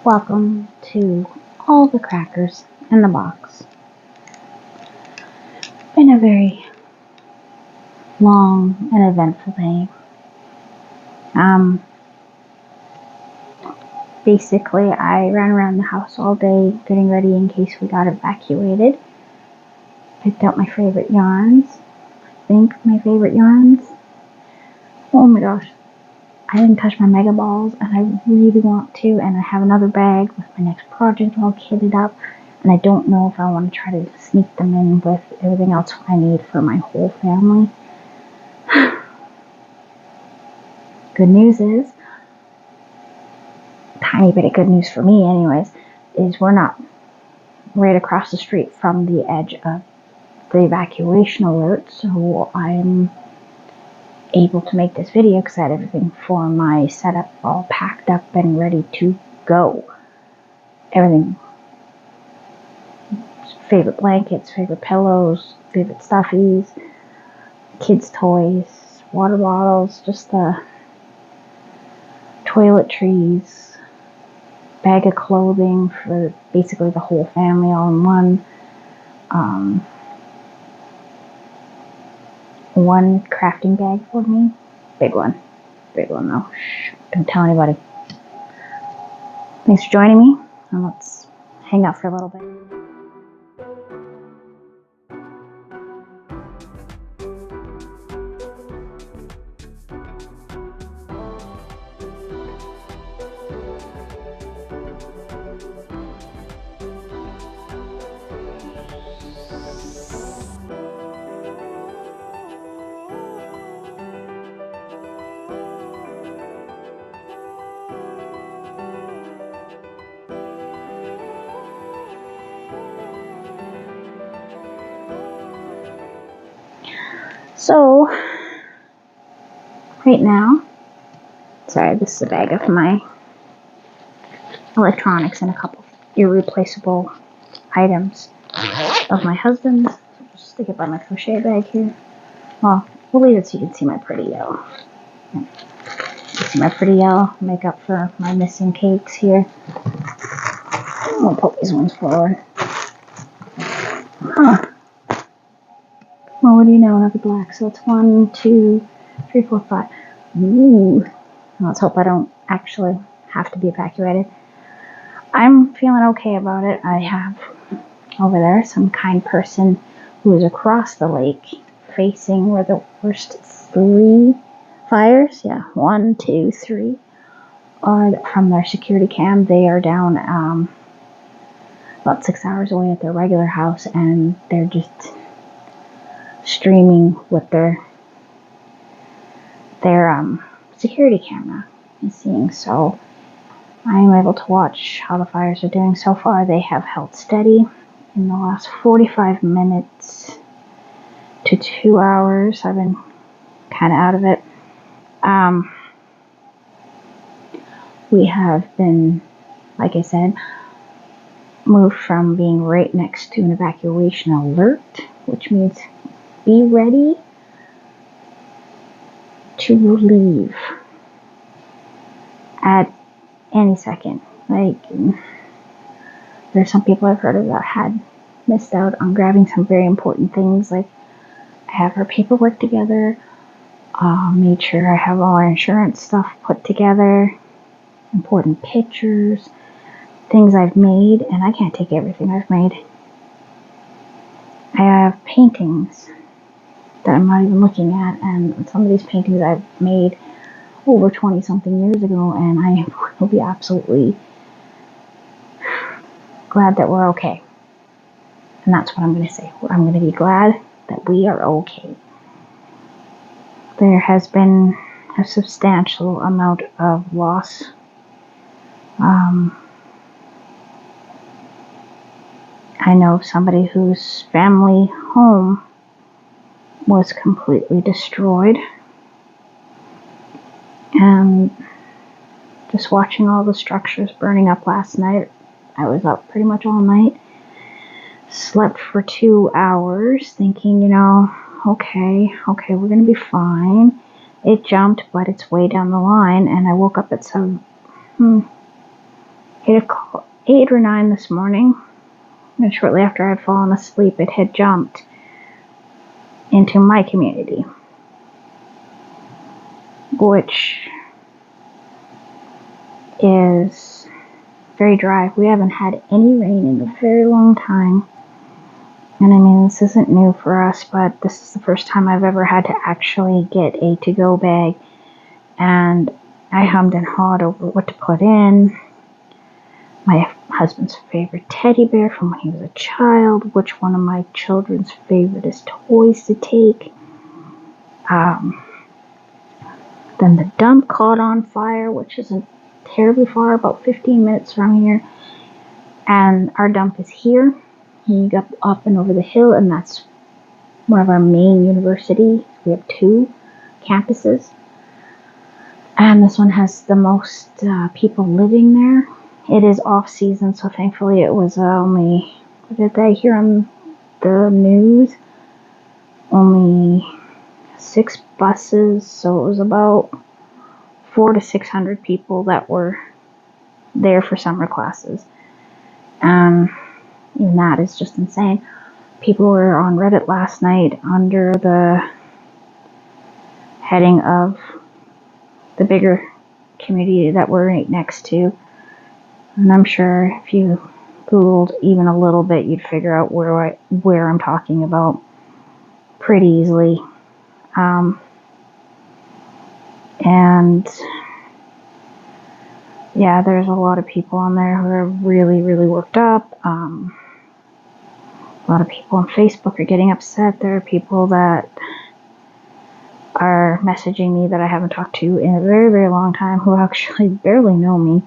Welcome to all the crackers in the box. Been a very long and eventful day. Basically, I ran around the house all day getting ready in case we got evacuated. Picked out my favorite yarns. Oh my gosh. I didn't touch my mega balls, and I really want to, and I have another bag with my next project all kitted up, and I don't know if I want to try to sneak them in with everything else I need for my whole family. Good news is, tiny bit of good news for me anyways, is we're not right across the street from the edge of the evacuation alert, so I'm able to make this video because I had everything for my setup all packed up and ready to go. Everything. Favorite blankets, favorite pillows, favorite stuffies, kids' toys, water bottles, just the toiletries, bag of clothing for basically the whole family all in one. One crafting bag for me. Big one though. Shh, don't tell anybody. Thanks for joining me, and let's hang out for a little bit. So, right now, sorry, this is a bag of my electronics and a couple irreplaceable items of my husband's. Just stick it by my crochet bag here. Well, we'll leave it so you can see my pretty yellow. You see my pretty yellow makeup for my missing cakes here. We'll put these ones forward. Well, what do you know? Another black. So it's 1, 2, 3, 4, 5. Ooh. Let's hope I don't actually have to be evacuated. I'm feeling okay about it. I have over there some kind person who is across the lake facing where the worst 3 fires, 1, 2, 3, are from their security cam. They are down about 6 hours away at their regular house, and they're just streaming with their security camera and seeing. So I am able to watch how the fires are doing. So far they have held steady in the last 45 minutes to 2 hours. I've been kind of out of it. We have been, like I said, moved from being right next to an evacuation alert, which means be ready to leave at any second. Like, there's some people I've heard of that had missed out on grabbing some very important things. Like, I have our paperwork together, made sure I have all our insurance stuff put together, important pictures, things I've made, and I can't take everything I've made. I have paintings that I'm not even looking at, and some of these paintings I've made over 20 something years ago, and I will be absolutely glad that we're okay. And that's what I'm going to say. I'm going to be glad that we are okay. There has been a substantial amount of loss. I know somebody whose family home was completely destroyed, and just watching all the structures burning up last night. I was up pretty much all night, slept for 2 hours thinking, okay, we're gonna be fine. It jumped, but it's way down the line, and I woke up at some, it 8 or 9 this morning, and shortly after I had fallen asleep, it had jumped into my community, which is very dry. We haven't had any rain in a very long time. And I mean, this isn't new for us, but this is the first time I've ever had to actually get a to-go bag. And I hummed and hawed over what to put in. My husband's favorite teddy bear from when he was a child. Which one of my children's favoriteest toys to take. Then the dump caught on fire, which isn't terribly far, about 15 minutes from here. And our dump is here. You got up and over the hill, and that's one of our main universities. We have 2 campuses, and this one has the most people living there. It is off season, so thankfully it was only, what did I hear on the news? Only 6 buses, so it was about 400 to 600 people that were there for summer classes. Even that is just insane. People were on Reddit last night under the heading of the bigger community that we're right next to. And I'm sure if you Googled even a little bit, you'd figure out where I'm talking about pretty easily. And yeah, there's a lot of people on there who are really, really worked up. A lot of people on Facebook are getting upset. There are people that are messaging me that I haven't talked to in a very, very long time, who actually barely know me.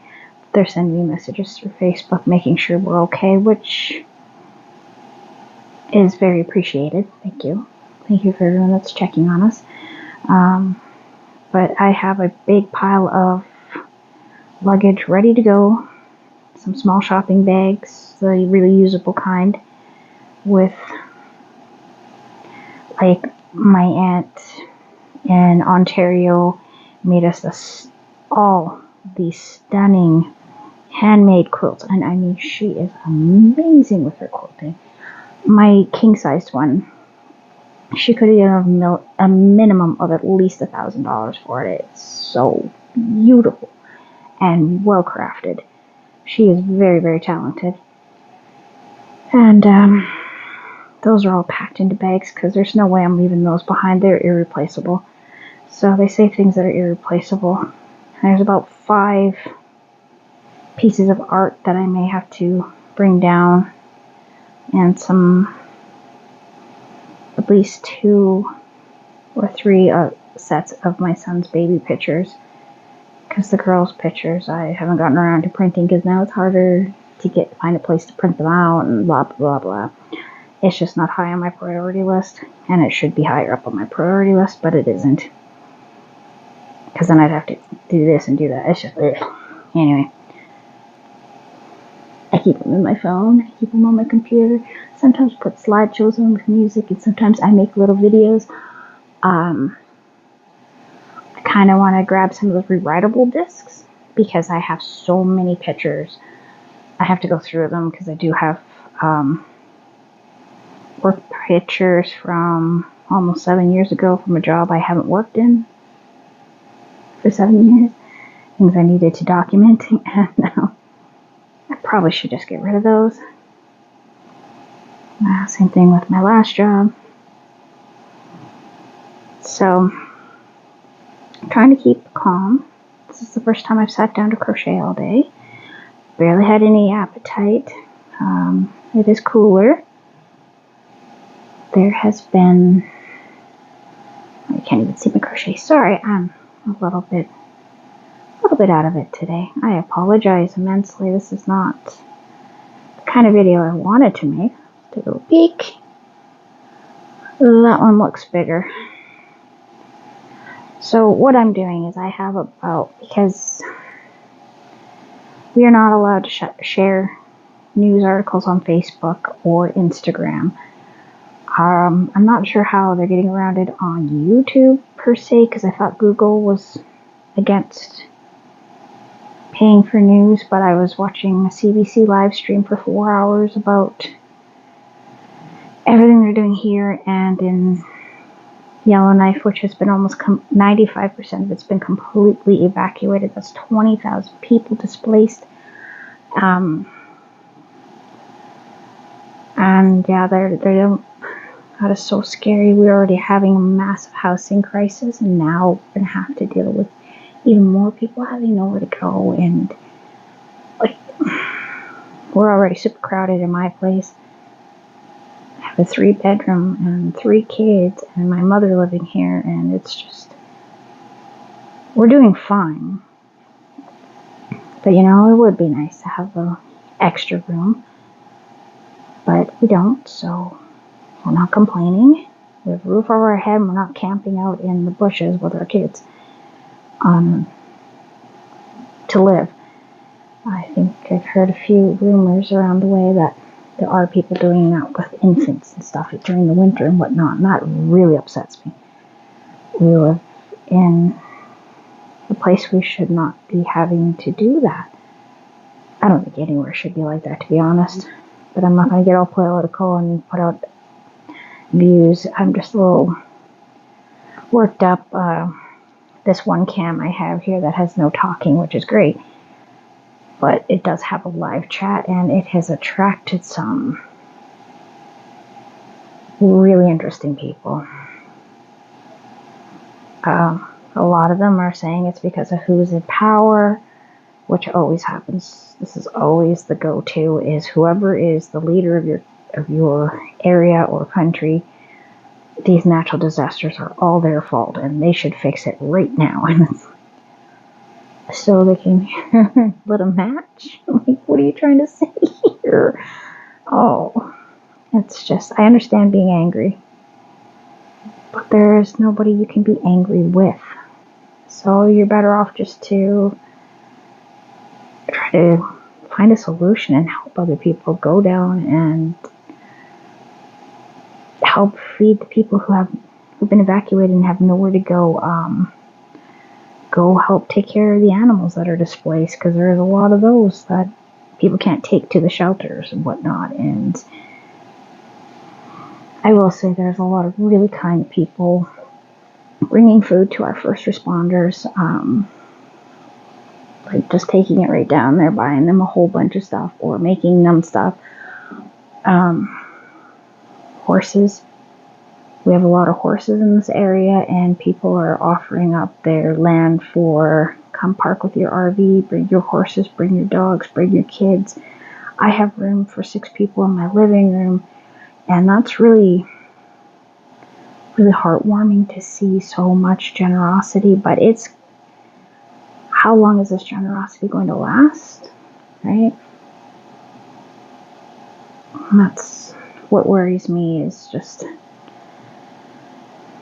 They're sending me messages through Facebook, making sure we're okay, which is very appreciated. Thank you. Thank you for everyone that's checking on us. But I have a big pile of luggage ready to go. Some small shopping bags, the really usable kind, with, like, my aunt in Ontario made us all these stunning handmade quilts, and I mean, she is amazing with her quilting. My king-sized one, she could have given a minimum of at least $1,000 for it. It's so beautiful and well crafted. She is very, very talented. And those are all packed into bags because there's no way I'm leaving those behind. They're irreplaceable. So they say things that are irreplaceable. There's about 5 pieces of art that I may have to bring down, and at least 2 or 3 sets of my son's baby pictures, because the girls' pictures I haven't gotten around to printing, because now it's harder to find a place to print them out and blah blah blah. It's just not high on my priority list, and it should be higher up on my priority list, but it isn't, because then I'd have to do this and do that. It's just, ugh. Anyway, I keep them in my phone, I keep them on my computer, sometimes put slideshows on with music, and sometimes I make little videos. I kind of want to grab some of those rewritable discs, because I have so many pictures. I have to go through them, because I do have work pictures from almost 7 years ago from a job I haven't worked in for 7 years. Things I needed to document, and now I probably should just get rid of those. Same thing with my last job. So, I'm trying to keep calm. This is the first time I've sat down to crochet all day. Barely had any appetite. It is cooler. There has been, I can't even see my crochet. Sorry, I'm a little bit out of it today. I apologize immensely. This is not the kind of video I wanted to make. Let's take a little peek. That one looks bigger. So what I'm doing is I have because we are not allowed to share news articles on Facebook or Instagram. I'm not sure how they're getting around it on YouTube per se, because I thought Google was against paying for news, but I was watching a CBC live stream for 4 hours about everything they're doing here and in Yellowknife, which has been almost 95% of it's been completely evacuated. That's 20,000 people displaced. And yeah, they don't. That is so scary. We're already having a massive housing crisis, and now we're gonna have to deal with even more people having nowhere to go. And like, we're already super crowded in my place. I have a 3-bedroom and 3 kids, and my mother living here, and it's just, we're doing fine. But you know, it would be nice to have a extra room, but we don't, so we're not complaining. We have a roof over our head, and we're not camping out in the bushes with our kids to live. I think I've heard a few rumors around the way that there are people doing that with infants and stuff during the winter and whatnot, and that really upsets me. We live in a place we should not be having to do that. I don't think anywhere should be like that, to be honest. But I'm not going to get all political and put out views. I'm just a little worked up. This one cam I have here that has no talking, which is great, but it does have a live chat, and it has attracted some really interesting people. A lot of them are saying it's because of who's in power, which always happens. This is always the go-to, is whoever is the leader of your area or country. These natural disasters are all their fault, and they should fix it right now. And so they came here and lit a match. Like, what are you trying to say here? Oh, it's just, I understand being angry, but there's nobody you can be angry with. So you're better off just to try to find a solution and help other people. Go down and help feed the people who've been evacuated and have nowhere to go. Go help take care of the animals that are displaced, because there's a lot of those that people can't take to the shelters and whatnot. And I will say there's a lot of really kind people bringing food to our first responders, like just taking it right down there, buying them a whole bunch of stuff or making them stuff. Horses. We have a lot of horses in this area, and people are offering up their land for, come park with your RV, bring your horses, bring your dogs, bring your kids. I have room for 6 people in my living room, and that's really, really heartwarming to see so much generosity. But it's, how long is this generosity going to last, right? And that's what worries me, is just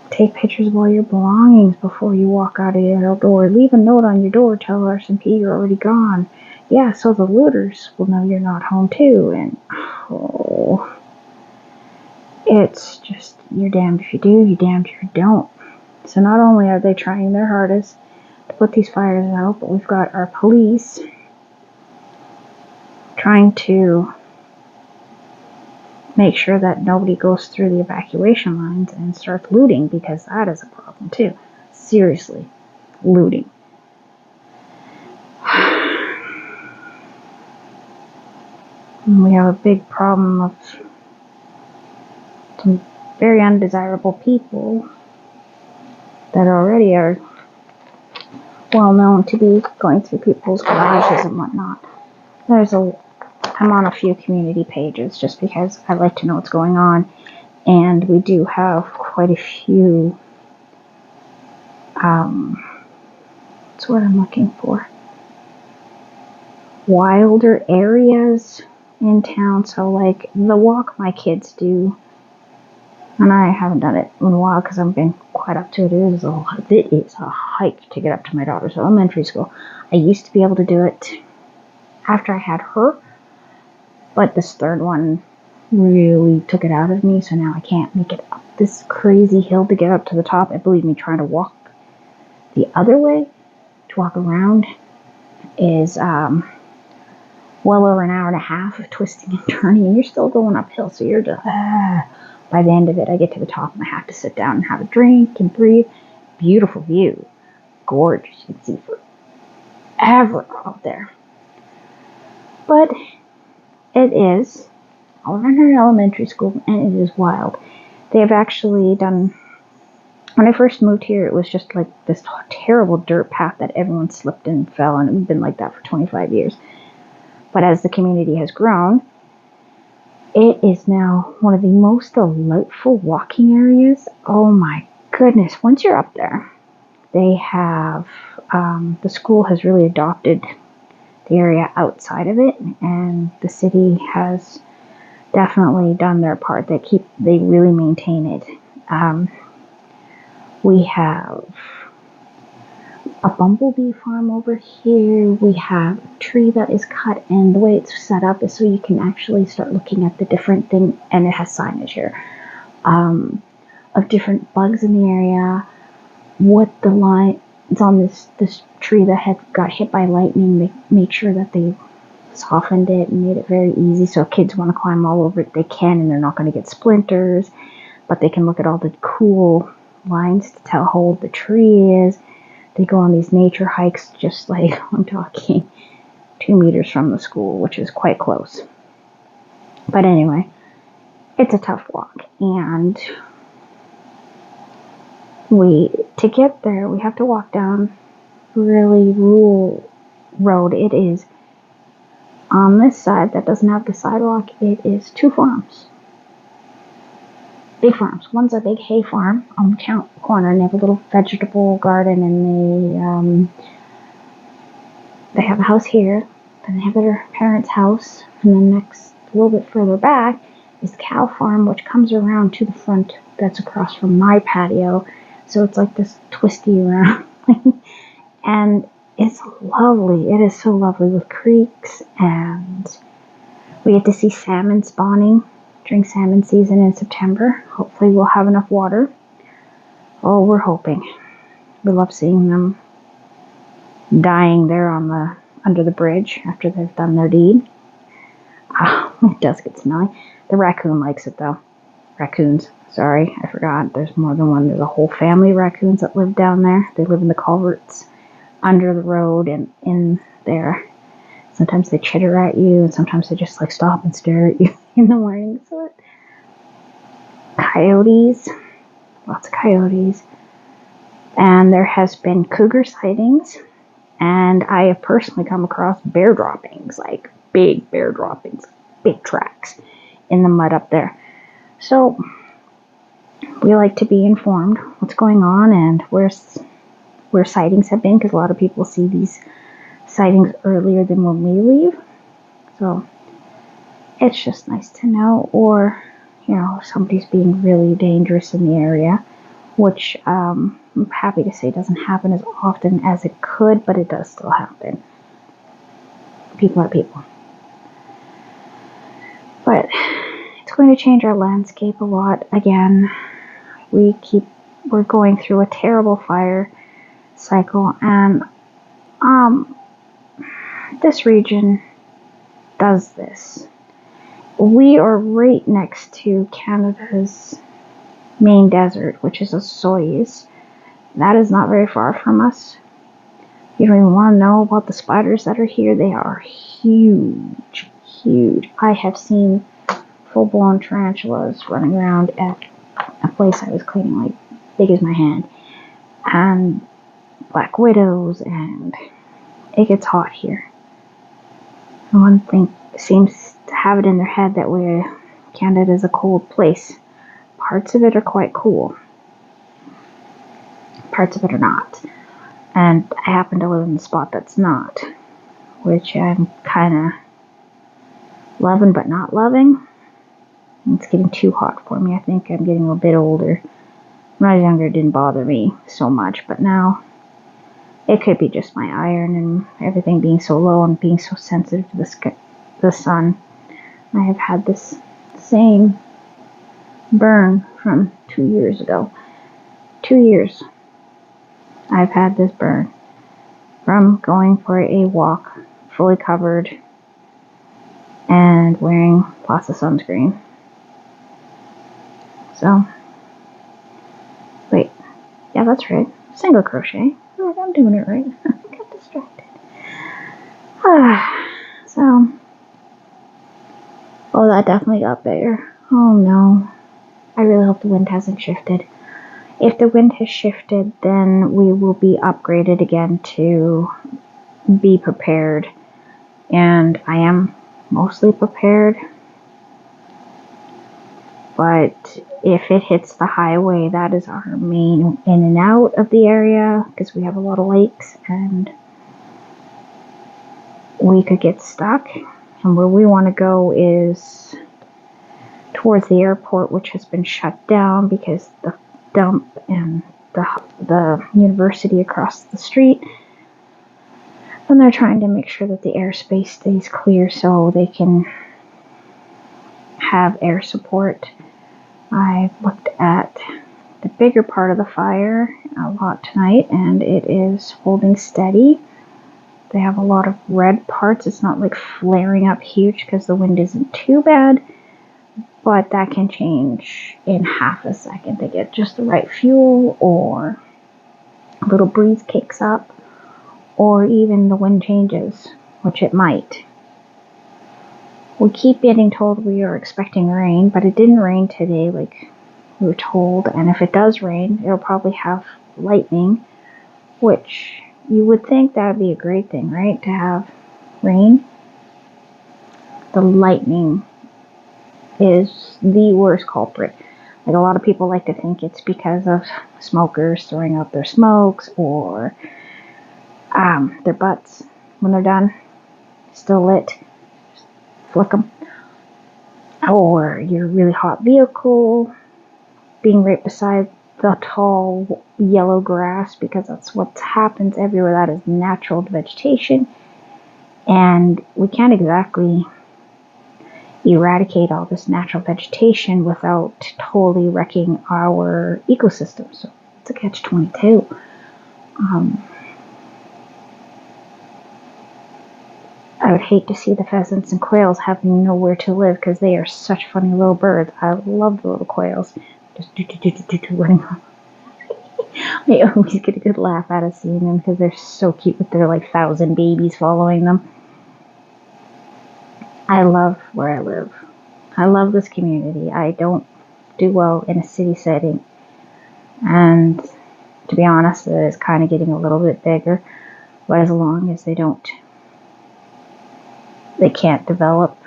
take pictures of all your belongings before you walk out of your door. Leave a note on your door, tell RSMP you're already gone. Yeah, so the looters will know you're not home too. And oh, it's just, you're damned if you do, you're damned if you don't. So not only are they trying their hardest to put these fires out, but we've got our police trying to make sure that nobody goes through the evacuation lines and starts looting, because that is a problem too. Seriously, looting. And we have a big problem of some very undesirable people that already are well known to be going through people's garages and whatnot. I'm on a few community pages just because I like to know what's going on, and we do have quite a few, that's what I'm looking for, wilder areas in town. So like the walk my kids do, and I haven't done it in a while because I've been quite up to it. It is a hike to get up to my daughter's elementary school. I used to be able to do it after I had her, but this third one really took it out of me, so now I can't make it up this crazy hill to get up to the top. And believe me, trying to walk the other way, to walk around, is well over an hour and a half of twisting and turning, and you're still going uphill, so you're just, by the end of it, I get to the top and I have to sit down and have a drink and breathe. Beautiful view. Gorgeous. You can see forever out there. But it is Oliver Elementary School, and it is wild. They've actually done, when I first moved here, it was just like this terrible dirt path that everyone slipped and fell, and it's been like that for 25 years. But as the community has grown, it is now one of the most delightful walking areas. Oh my goodness. Once you're up there, they have, the school has really adopted the area outside of it, and the city has definitely done their part. They really maintain it. We have a bumblebee farm over here. We have a tree that is cut, and the way it's set up is so you can actually start looking at the different thing, and it has signage here of different bugs in the area. What the line it's on this tree that had got hit by lightning. They make sure that they softened it and made it very easy, so if kids want to climb all over it, they can, and they're not going to get splinters. But they can look at all the cool lines to tell how old the tree is. They go on these nature hikes, just like I'm talking 2 meters from the school, which is quite close. But anyway, it's a tough walk, and to get there, we have to walk down really rural road. It is on this side that doesn't have the sidewalk. It is 2 farms. Big farms. One's a big hay farm on the corner, and they have a little vegetable garden, and they have a house here. Then they have their parents' house, and then next, a little bit further back, is the cow farm, which comes around to the front. That's across from my patio, so it's like this twisty around, and it's lovely. It is so lovely with creeks, and we get to see salmon spawning during salmon season in September. Hopefully we'll have enough water. Oh, we're hoping. We love seeing them dying there under the bridge after they've done their deed. It does get smelly. The raccoon likes it though. Raccoons. Sorry, I forgot. There's more than one. There's a whole family of raccoons that live down there. They live in the culverts under the road and in there. Sometimes they chitter at you, and sometimes they just like stop and stare at you in the morning. So, coyotes, lots of coyotes, and there has been cougar sightings, and I have personally come across bear droppings, like big bear droppings, big tracks in the mud up there. So we like to be informed what's going on and where sightings have been, because a lot of people see these sightings earlier than when we leave. So it's just nice to know. Or, if somebody's being really dangerous in the area, which I'm happy to say doesn't happen as often as it could, but it does still happen. People are people. But it's going to change our landscape a lot. Again, we're going through a terrible fire cycle, and this region does this. We are right next to Canada's main desert, which is Osoyoos. That is not very far from us. You don't even want to know about the spiders that are here. They are huge, huge. I have seen full-blown tarantulas running around at a place I was cleaning, like big as my hand, and black widows, and it gets hot here. One thing seems to have it in their head that Canada is a cold place. Parts of it are quite cool. Parts of it are not. And I happen to live in the spot that's not, which I'm kind of loving but not loving. It's getting too hot for me. I think I'm getting a bit older. When I was younger, it didn't bother me so much, but now it could be just my iron and everything being so low and being so sensitive to the sun. I have had this same burn from 2 years ago. 2 years I've had this burn. from going for a walk fully covered and wearing lots of sunscreen. So, wait, yeah, that's right. Single crochet. Oh, I'm doing it right. I got distracted. So, oh, that definitely got bigger. Oh no. I really hope the wind hasn't shifted. If the wind has shifted, then we will be upgraded again to be prepared. And I am mostly prepared. But if it hits the highway, that is our main in and out of the area because we have a lot of lakes and we could get stuck. And where we want to go is towards the airport, which has been shut down because the dump and the university across the street, and they're trying to make sure that the airspace stays clear so they can have air support. I looked at the bigger part of the fire a lot tonight, and it is holding steady. They have a lot of red parts. It's not like flaring up huge because the wind isn't too bad, but that can change in half a second. They get just the right fuel, or a little breeze kicks up, or even the wind changes, which it might. We keep getting told we are expecting rain, but it didn't rain today like we were told, and if it does rain, it'll probably have lightning, which you would think that would be a great thing, right? To have rain. The lightning is the worst culprit. Like, a lot of people like to think it's because of smokers throwing out their smokes, or their butts when they're done still lit, flick them, or your really hot vehicle being right beside the tall yellow grass, because that's what happens everywhere. That is natural vegetation, and we can't exactly eradicate all this natural vegetation without totally wrecking our ecosystem. So it's a catch-22. I would hate to see the pheasants and quails having nowhere to live because they are such funny little birds. I love the little quails. Just running off. I always get a good laugh out of seeing them because they're so cute with their 1,000 babies following them. I love where I live. I love this community. I don't do well in a city setting. And to be honest, it is kind of getting a little bit bigger. But as long as they can't develop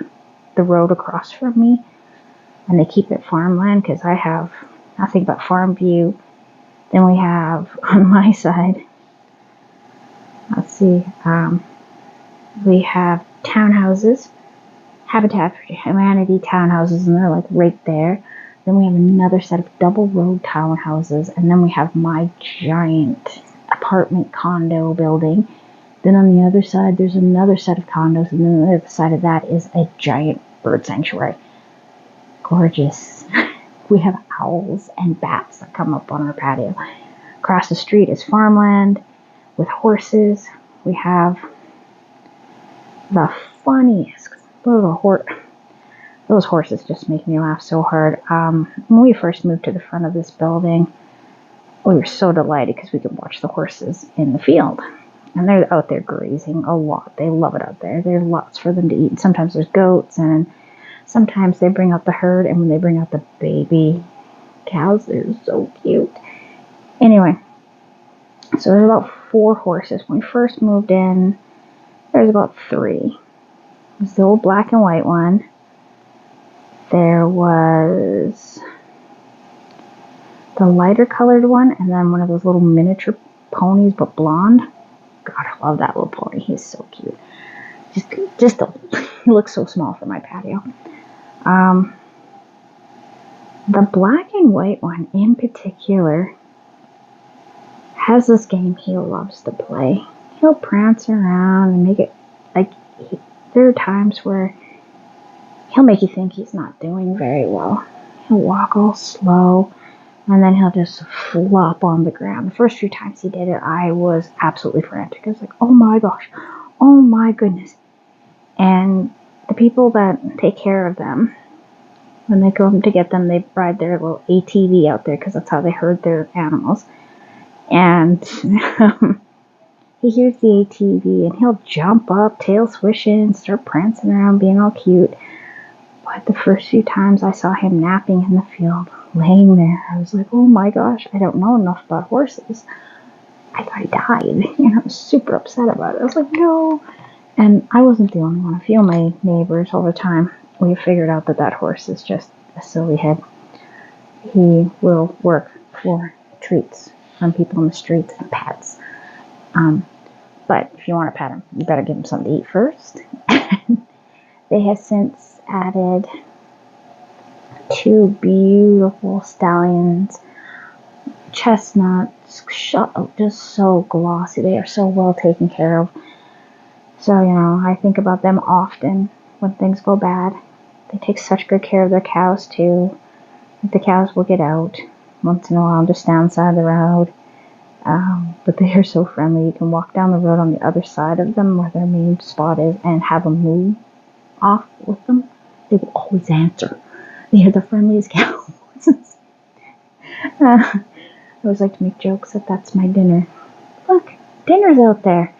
the road across from me, and they keep it farmland, because I have nothing but farm view. Then we have on my side, let's see, we have townhouses, Habitat for Humanity townhouses, and they're right there. Then we have another set of double road townhouses, and then we have my giant apartment condo building. Then on the other side, there's another set of condos, and then on the other side of that is a giant bird sanctuary. Gorgeous. We have owls and bats that come up on our patio. Across the street is farmland with horses. We have the funniest little those horses just make me laugh so hard. When we first moved to the front of this building, we were so delighted because we could watch the horses in the field. And they're out there grazing a lot. They love it out there. There's lots for them to eat. Sometimes there's goats, and sometimes they bring out the herd, and when they bring out the baby cows, they're so cute. Anyway, so there's about 4 horses. When we first moved in, there's about 3. There's the old black and white one. There was the lighter colored one, and then one of those little miniature ponies, but blonde. God, I love that little pony. He's so cute. He looks so small for my patio. The black and white one in particular has this game he loves to play. He'll prance around and make it there are times where he'll make you think he's not doing very well. He'll walk all slow, and then he'll just flop on the ground. The first few times he did it, I was absolutely frantic. I was like, oh my gosh, oh my goodness. And the people that take care of them, when they go to get them, they ride their little ATV out there because that's how they herd their animals. And he hears the ATV and he'll jump up, tail swishing, start prancing around, being all cute. But the first few times I saw him napping in the field, laying there, I was like, oh my gosh, I don't know enough about horses. I thought he died. And I was super upset about it. I was like, no. And I wasn't the only one. A few of my neighbors over time, we figured out that horse is just a silly head. He will work for treats from people in the streets and pets. But if you want to pet him, you better give him something to eat first. They have since added 2 beautiful stallions, chestnuts, just so glossy. They are so well taken care of. So, I think about them often when things go bad. They take such good care of their cows too. The cows will get out once in a while, just down side of the road. But they are so friendly. You can walk down the road on the other side of them where their main spot is and have them move off with them. They will always answer. They are the friendliest cows. I always like to make jokes that that's my dinner. Look, dinner's out there.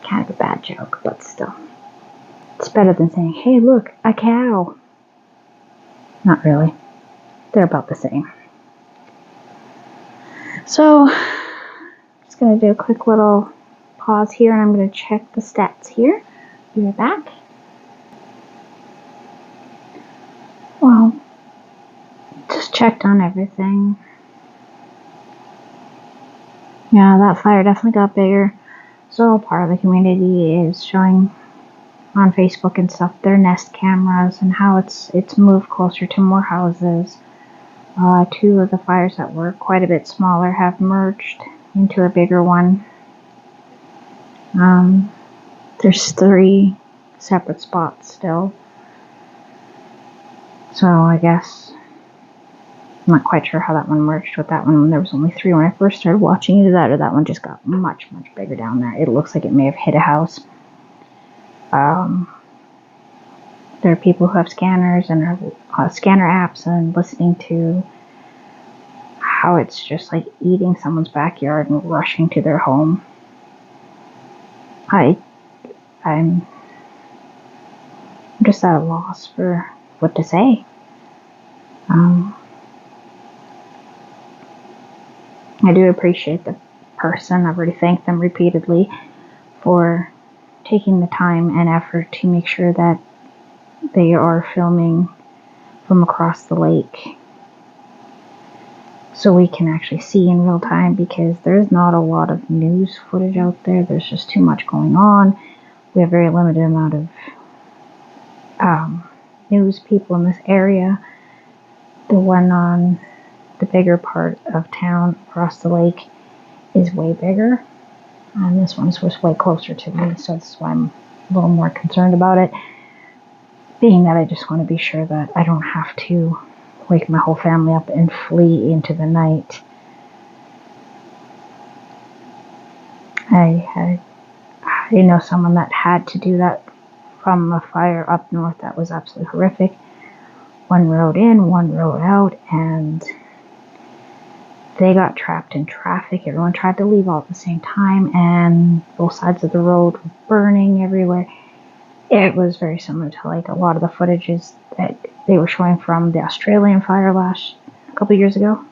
Kind of a bad joke, but still. It's better than saying, hey, look, a cow. Not really. They're about the same. So, I'm just going to do a quick little pause here, and I'm going to check the stats here. Be right back. Well, just checked on everything. Yeah, that fire definitely got bigger. So part of the community is showing on Facebook and stuff their Nest cameras and how it's moved closer to more houses. 2 of the fires that were quite a bit smaller have merged into a bigger one. There's 3 separate spots still. So I guess I'm not quite sure how that one merged with that one when there was only 3 when I first started watching. Either that or that one just got much, much bigger down there. It looks like it may have hit a house. There are people who have scanners and scanner apps and listening to how it's just like eating someone's backyard and rushing to their home. I'm just at a loss for what to say. I do appreciate the person. I've already thanked them repeatedly for taking the time and effort to make sure that they are filming from across the lake so we can actually see in real time, because there's not a lot of news footage out there. There's just too much going on. We have a very limited amount of news people in this area. The one on the bigger part of town across the lake is way bigger, and this one was way closer to me, so that's why I'm a little more concerned about it, being that I just want to be sure that I don't have to wake my whole family up and flee into the night. I know someone that had to do that from a fire up north that was absolutely horrific. One road in, one road out, and they got trapped in traffic. Everyone tried to leave all at the same time, and both sides of the road were burning everywhere. It was very similar to like a lot of the footages that they were showing from the Australian fire a couple years ago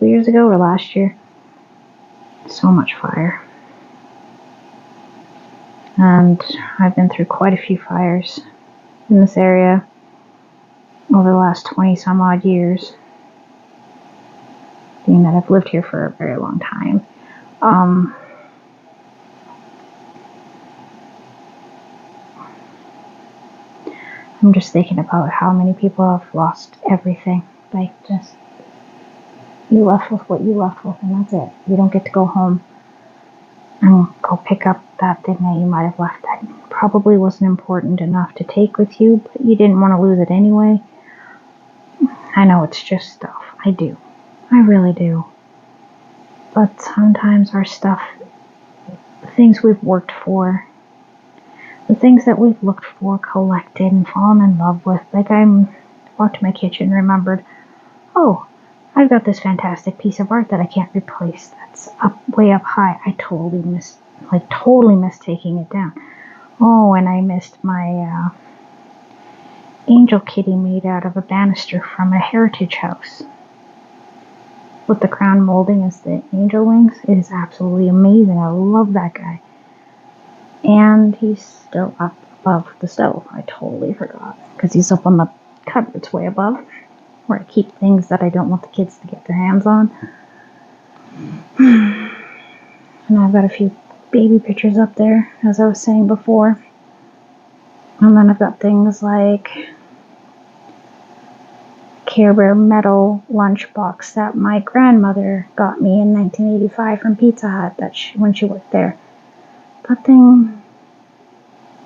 or last year. So much fire. And I've been through quite a few fires in this area over the last 20 some odd years, being that I've lived here for a very long time. I'm just thinking about how many people have lost everything. Like, just, you left with what you left with, and that's it. You don't get to go home and go pick up that thing that you might have left that probably wasn't important enough to take with you, but you didn't want to lose it anyway. I know it's just stuff. I do. I really do. But sometimes our stuff, the things we've worked for, the things that we've looked for, collected, and fallen in love with, like I walked to my kitchen and remembered, oh, I've got this fantastic piece of art that I can't replace that's way up high. I totally missed taking it down. Oh, and I missed my angel kitty made out of a banister from a heritage house with the crown molding as the angel wings. It is absolutely amazing. I love that guy. And he's still up above the stove. I totally forgot because he's up on the cupboards way above where I keep things that I don't want the kids to get their hands on. And I've got a few baby pictures up there, as I was saying before. And then I've got things like Care Bear metal lunchbox that my grandmother got me in 1985 from Pizza Hut when she worked there. That thing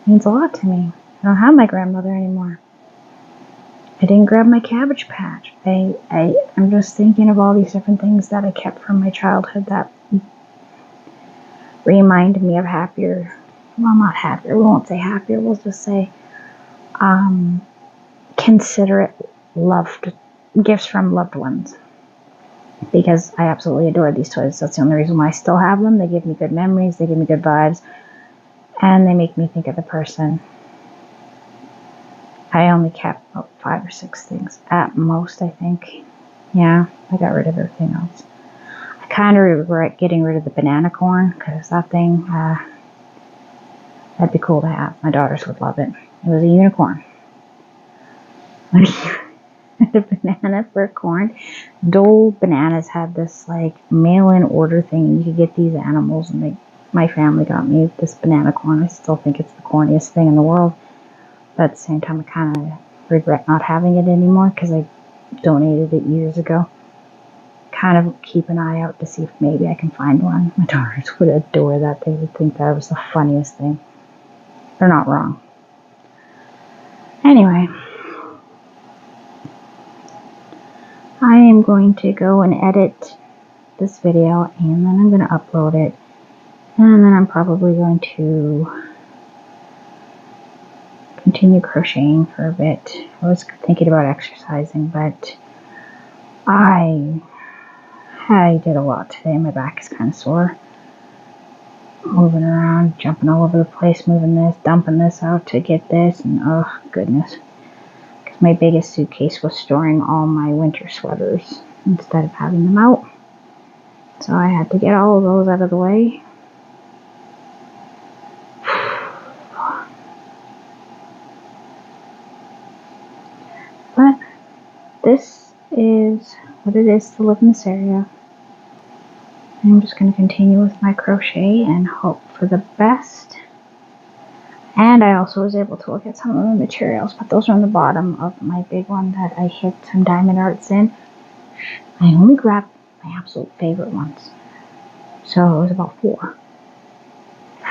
means a lot to me. I don't have my grandmother anymore. I didn't grab my Cabbage Patch. I'm just thinking of all these different things that I kept from my childhood that reminded me of happier, well, not happier, we won't say happier, we'll just say considerate, loved gifts from loved ones. Because I absolutely adore these toys. That's the only reason why I still have them. They give me good memories, they give me good vibes, and they make me think of the person. I only kept about 5 or 6 things at most, I think. Yeah, I got rid of everything else. I kind of regret getting rid of the banana corn because that thing, that'd be cool to have. My daughters would love it. It was a unicorn. The banana for corn. Dole Bananas had this like mail-in order thing. You could get these animals, and my family got me this banana corn. I still think it's the corniest thing in the world. But at the same time, I kind of regret not having it anymore because I donated it years ago. Kind of keep an eye out to see if maybe I can find one. My daughters would adore that. They would think that was the funniest thing. They're not wrong. Anyway, I am going to go and edit this video, and then I'm going to upload it. And then I'm probably going to continue crocheting for a bit. I was thinking about exercising, but I did a lot today. My back is kind of sore. Moving around, jumping all over the place, moving this, dumping this out to get this, and oh goodness. Because my biggest suitcase was storing all my winter sweaters instead of having them out. So I had to get all of those out of the way. But this is what it is to live in this area. I'm just going to continue with my crochet and hope for the best. And I also was able to look at some of the materials, but those are on the bottom of my big one that I hid some diamond arts in. I only grabbed my absolute favorite ones. So it was about 4,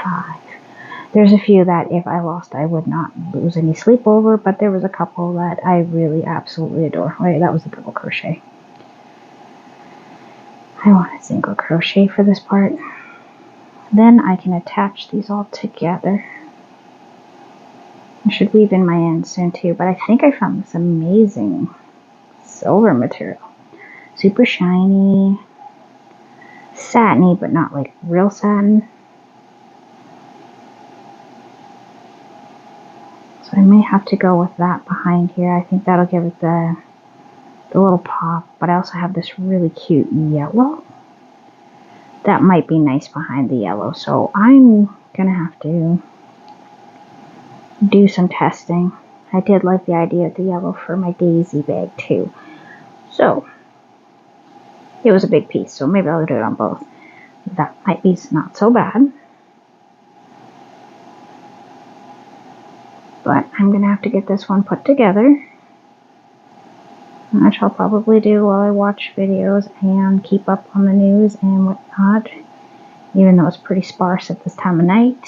5. There's a few that if I lost, I would not lose any sleep over, but there was a couple that I really absolutely adore. Wait, that was a double crochet. I want a single crochet for this part. Then I can attach these all together. I should weave in my ends soon too, but I think I found this amazing silver material. Super shiny, satiny, but not like real satin. So I may have to go with that behind here. I think that'll give it the little pop, but I also have this really cute yellow. That might be nice behind the yellow, so I'm gonna have to do some testing. I did like the idea of the yellow for my daisy bag too. So it was a big piece, so maybe I'll do it on both. That might be not so bad. But I'm gonna have to get this one put together. Which I'll probably do while I watch videos and keep up on the news and whatnot, even though it's pretty sparse at this time of night.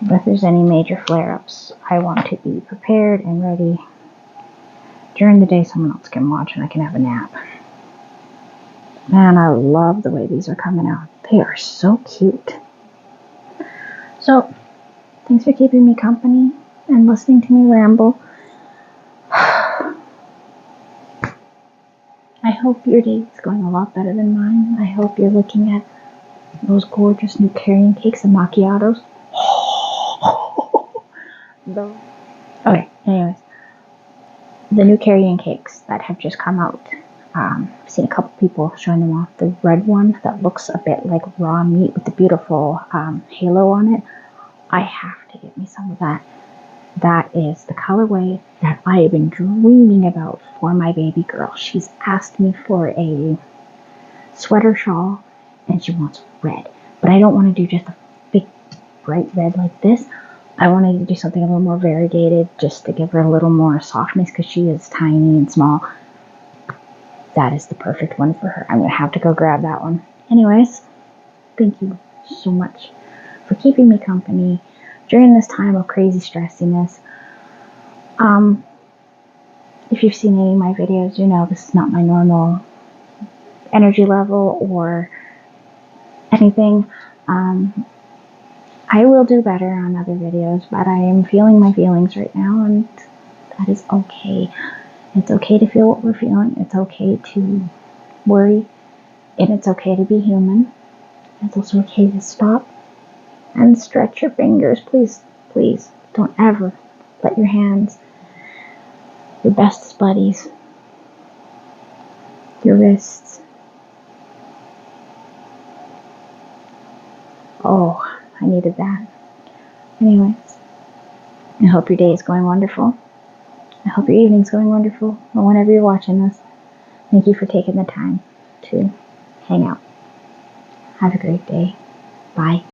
But if there's any major flare-ups, I want to be prepared and ready during the day someone else can watch and I can have a nap. Man, I love the way these are coming out. They are so cute. So, thanks for keeping me company and listening to me ramble. I hope your day is going a lot better than mine. I hope you're looking at those gorgeous new carrying cakes and macchiatos. Okay, anyways. The new carrying cakes that have just come out. I've seen a couple people showing them off. The red one that looks a bit like raw meat with the beautiful halo on it. I have to get me some of that. That is the colorway that I have been dreaming about for my baby girl. She's asked me for a sweater shawl and she wants red. But I don't want to do just a big bright red like this. I wanted to do something a little more variegated just to give her a little more softness because she is tiny and small. That is the perfect one for her. I'm going to have to go grab that one. Anyways, thank you so much for keeping me company during this time of crazy stressiness. If you've seen any of my videos, you know this is not my normal energy level or anything. I will do better on other videos, but I am feeling my feelings right now, and that is okay. It's okay to feel what we're feeling. It's okay to worry, and it's okay to be human. It's also okay to stop and stretch your fingers. Please, please, don't ever let your hands, your bestest buddies, your wrists. Oh, I needed that. Anyways, I hope your day is going wonderful. I hope your evening's going wonderful, or whenever you're watching this. Thank you for taking the time to hang out. Have a great day. Bye.